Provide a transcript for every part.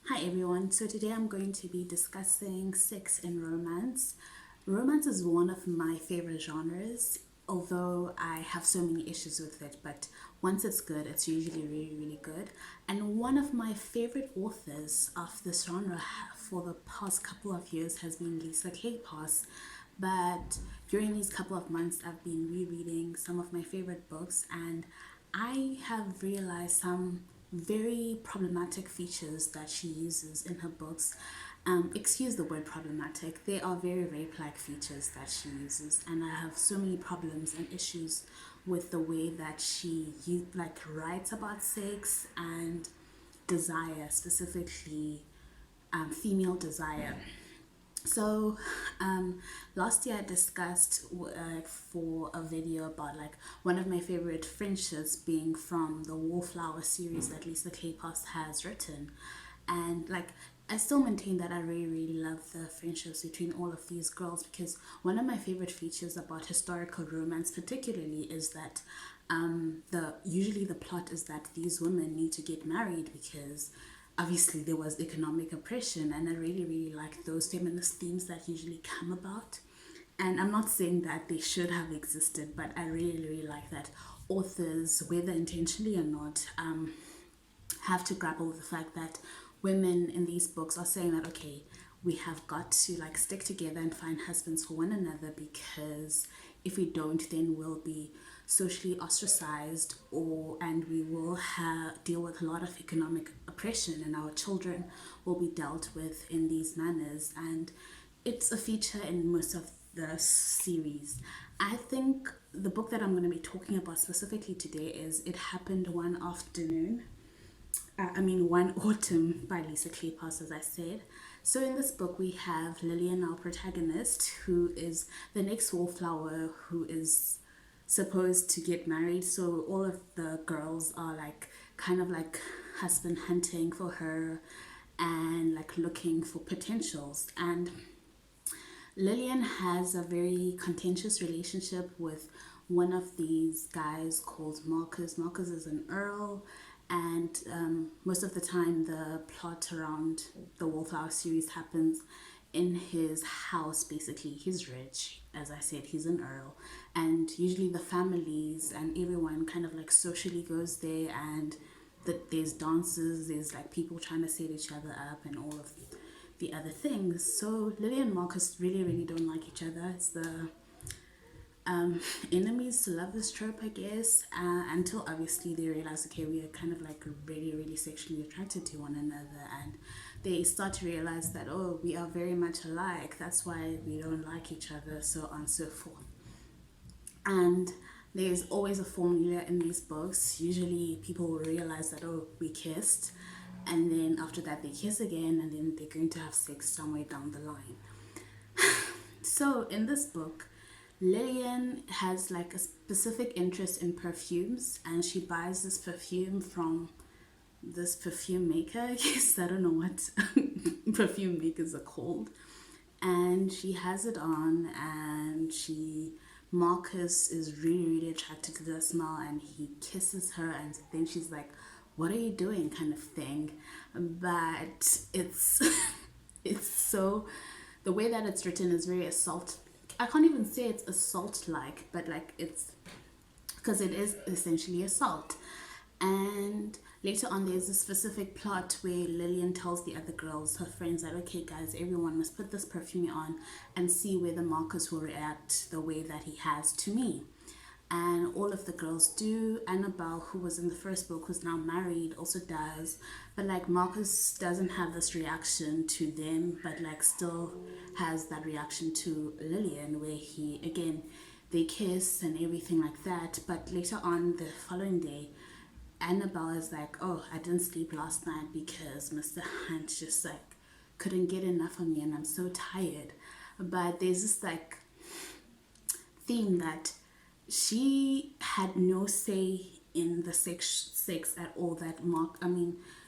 Hi everyone, so today I'm going to be discussing sex in romance. Romance is one of my favorite genres, although I have so many issues with it, but once it's good, it's usually really, really good. And one of my favorite authors of this genre for the past couple of years has been Lisa K. Pass. But during these couple of months, I've been rereading some of my favorite books, and I have realized some very problematic features that she uses in her books. Excuse the word problematic, they are very rape-like features that she uses, and I have so many problems and issues with the way that like writes about sex and desire, specifically female desire. So, last year I discussed for a video about like one of my favorite friendships being from the Wallflower series that Lisa Kleypas has written, and like I still maintain that I really really love the friendships between all of these girls because one of my favorite features about historical romance, particularly, is that the usually the plot is that these women need to get married because obviously there was economic oppression, and I really really like those feminist themes that usually come about. And I'm not saying that they should have existed, but I really really like that authors, whether intentionally or not, have to grapple with the fact that women in these books are saying that okay, we have got to like stick together and find husbands for one another, because if we don't, then we'll be socially ostracized, or and we will deal with a lot of economic oppression, and our children will be dealt with in these manners. And it's a feature in most of the series. I think the book that I'm going to be talking about specifically today is It Happened One Afternoon, One Autumn by Lisa Kleypas, as I said. So in this book, we have Lillian, our protagonist, who is the next wallflower who is supposed to get married. So all of the girls are like kind of like husband hunting for her and like looking for potentials. And Lillian has a very contentious relationship with one of these guys called Marcus. Marcus is an earl, and most of the time, the plot around the Wallflower series happens in his house. Basically, he's rich, as I said, he's an earl, and usually the families and everyone kind of like socially goes there, and there's dances, there's like people trying to set each other up, and all of the other things. So Lily and Marcus really, really don't like each other. It's the enemies to lovers trope, I guess, until obviously they realize, okay, we are kind of like really, really sexually attracted to one another, and they start to realize that, oh, we are very much alike. That's why we don't like each other, so on and so forth. And there's always a formula in these books. Usually people will realize that, oh, we kissed, and then after that they kiss again, and then they're going to have sex somewhere down the line. So in this book, Lillian has like a specific interest in perfumes, and she buys this perfume from this perfume maker. I guess I don't know what perfume makers are called. And she has it on, and Marcus is really really attracted to the smell, and he kisses her, and then she's like, what are you doing, kind of thing. But it's it's so, the way that it's written is very assault. I can't even say it's assault like, but like it's, because it is essentially assault. And later on, there's a specific plot where Lillian tells the other girls, her friends, that okay, guys, everyone must put this perfume on and see whether Marcus will react the way that he has to me. And all of the girls do. Annabelle, who was in the first book, who's now married, also does. But like Marcus doesn't have this reaction to them, but like still has that reaction to Lillian, where he again, they kiss and everything like that. But later on the following day, Annabelle is like, oh, I didn't sleep last night because Mr. Hunt just like couldn't get enough of me, and I'm so tired. But there's this like theme that she had no say in the sex at all, that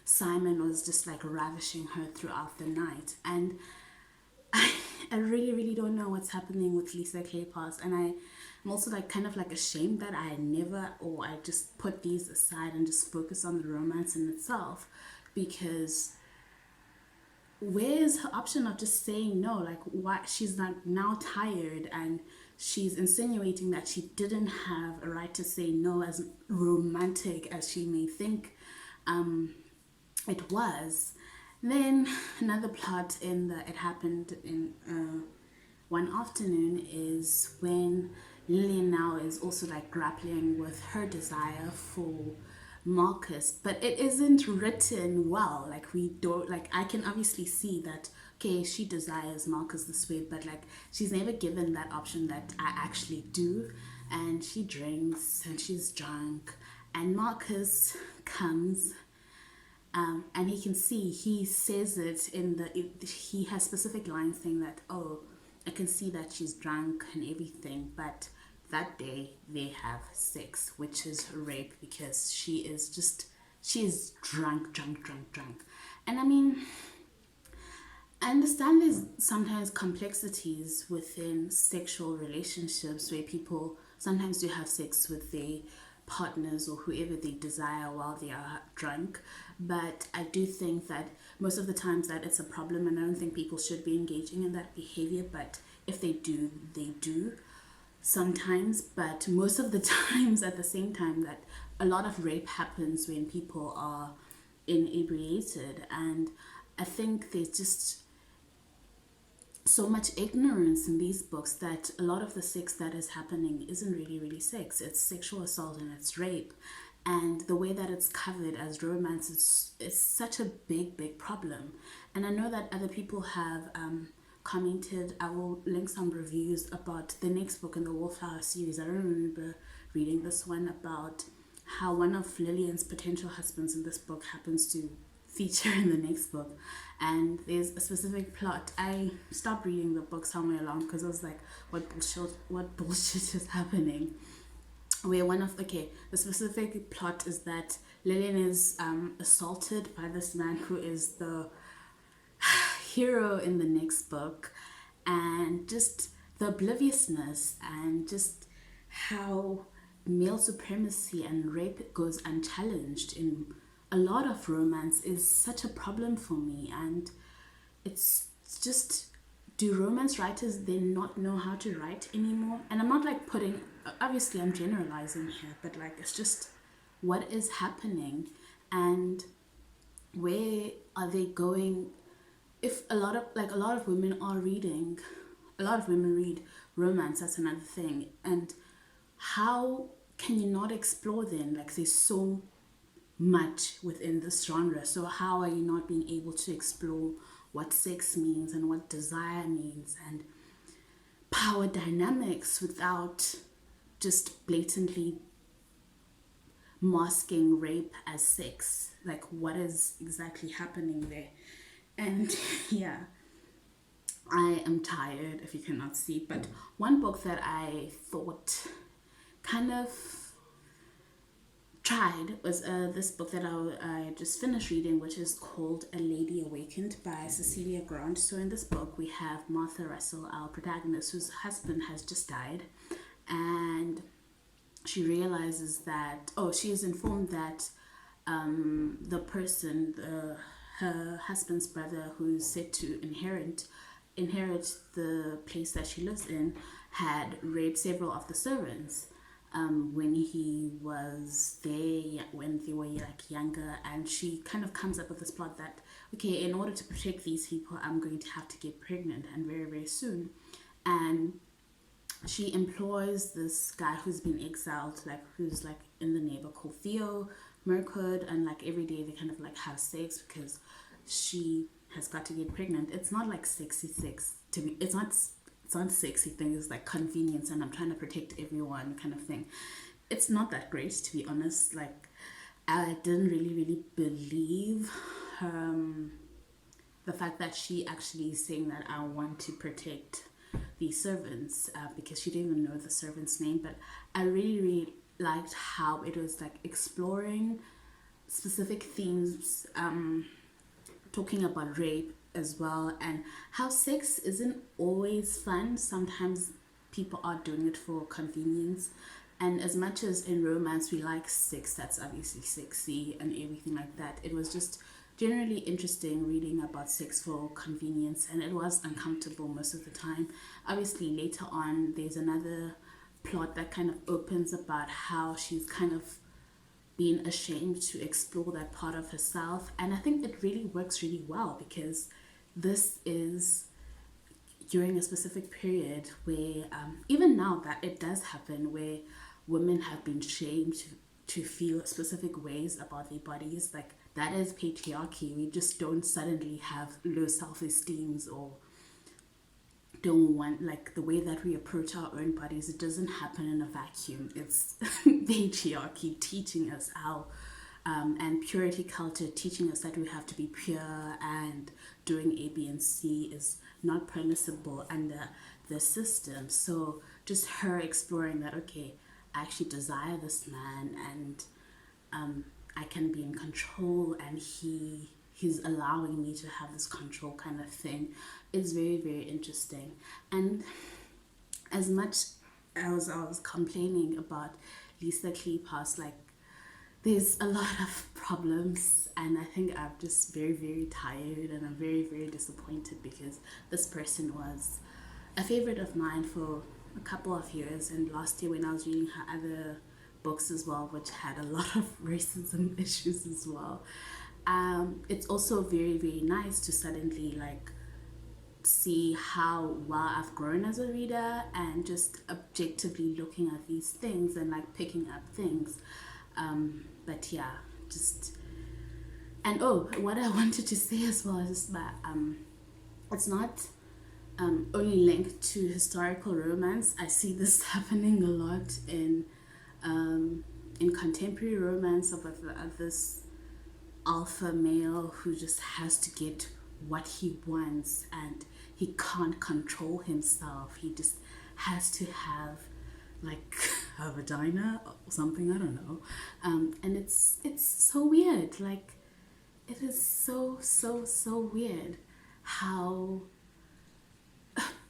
Simon was just like ravishing her throughout the night. And I really really don't know what's happening with Lisa Kleypas, and I'm also like kind of like ashamed that I never, or I just put these aside and just focus on the romance in itself, because where's her option of just saying no? Like, why she's not now tired, and she's insinuating that she didn't have a right to say no, as romantic as she may think it was. Then another plot in the it happened in one afternoon is when Lillian now is also like grappling with her desire for Marcus, but it isn't written well. Like, we don't, like, I can obviously see that okay, she desires Marcus this way, but like she's never given that option that I actually do. And she drinks and she's drunk, and Marcus comes, and he can see, he says it in he has specific lines saying that, oh, I can see that she's drunk and everything, but that day they have sex, which is rape, because she is drunk. And I mean, I understand there's sometimes complexities within sexual relationships where people sometimes do have sex with their partners or whoever they desire while they are drunk. But I do think that most of the times that it's a problem, and I don't think people should be engaging in that behavior. But if they do, they do sometimes. But most of the times, at the same time, that a lot of rape happens when people are inebriated. And I think there's just so much ignorance in these books that a lot of the sex that is happening isn't really sex. It's sexual assault and it's rape. And the way that it's covered as romance is such a big problem. And I know that other people have commented. I will link some reviews about the next book in the Wallflower series. I don't remember reading this one, about how one of Lillian's potential husbands in this book happens to feature in the next book. And there's a specific plot. I stopped reading the book somewhere along because I was like, what bullshit is happening? Where the specific plot is that Lillian is assaulted by this man who is the hero in the next book, and just the obliviousness and just how male supremacy and rape goes unchallenged in a lot of romance is such a problem for me. And it's just, do romance writers then not know how to write anymore? And I'm not like obviously I'm generalizing here, but like it's just what is happening, and where are they going? If a lot of women are reading, a lot of women read romance, that's another thing. And how can you not explore then? Like, there's so much within this genre, so how are you not being able to explore what sex means and what desire means and power dynamics without just blatantly masking rape as sex? Like, what is exactly happening there? And yeah, I am tired, if you cannot see. But one book that I thought kind of tried was this book that I just finished reading, which is called A Lady Awakened by Cecilia Grant. So in this book we have Martha Russell, our protagonist, whose husband has just died, and she realizes that, she is informed that the person, her husband's brother, who's said to inherit the place that she lives in, had raped several of the servants when he was there, when they were like younger. And she kind of comes up with this plot that, okay, in order to protect these people, I'm going to have to get pregnant, and very soon. And she employs this guy who's been exiled, like who's like in the neighbor, called Theo Mirkwood, and like every day they kind of like have sex because she has got to get pregnant. It's not like sexy sex to me. It's not a sexy thing. It's like convenience, and I'm trying to protect everyone kind of thing. It's not that great, to be honest. Like, I didn't really believe the fact that she actually is saying that I want to protect these servants, because she didn't even know the servant's name. But I really liked how it was like exploring specific themes, talking about rape as well, and how sex isn't always fun. Sometimes people are doing it for convenience. And as much as in romance we like sex that's obviously sexy and everything like that, it was just generally interesting reading about sex for convenience, and it was uncomfortable most of the time. Obviously, later on, there's another plot that kind of opens about how she's kind of being ashamed to explore that part of herself, and I think it really works really well because this is during a specific period where even now that it does happen where women have been shamed to feel specific ways about their bodies. Like, that is patriarchy. We just don't suddenly have low self-esteems or don't want, like, the way that we approach our own bodies, it doesn't happen in a vacuum. It's patriarchy teaching us how, and purity culture teaching us that we have to be pure, and doing A, B, and C is not permissible under the system. So just her exploring that, okay, I actually desire this man, and I can be in control, and he's allowing me to have this control kind of thing is very, very interesting. And as much as I was complaining about Lisa Kleypas, like, there's a lot of problems, and I think I'm just very, very tired, and I'm very, very disappointed because this person was a favorite of mine for a couple of years, and last year when I was reading her other books as well, which had a lot of racism issues as well, it's also very, very nice to suddenly, like, see how well I've grown as a reader, and just objectively looking at these things and, like, picking up things. But yeah, just, and oh, what I wanted to say as well is that it's not only linked to historical romance. I see this happening a lot in contemporary romance of this alpha male who just has to get what he wants, and he can't control himself. He just has to have, like, a vagina or something, I don't know. And it's so weird. Like, it is so weird how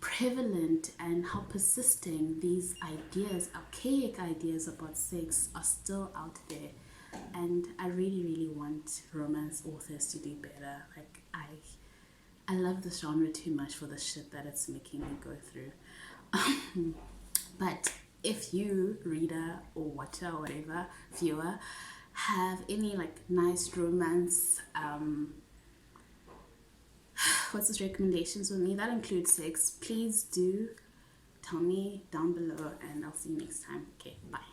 prevalent and how persisting these ideas, archaic ideas about sex, are still out there. And I really, really want romance authors to do better. Like, I love this genre too much for the shit that it's making me go through. But if you, reader or watcher or whatever, viewer, have any, like, nice romance what's this, recommendations for me that includes sex, please do tell me down below, and I'll see you next time. Okay, bye.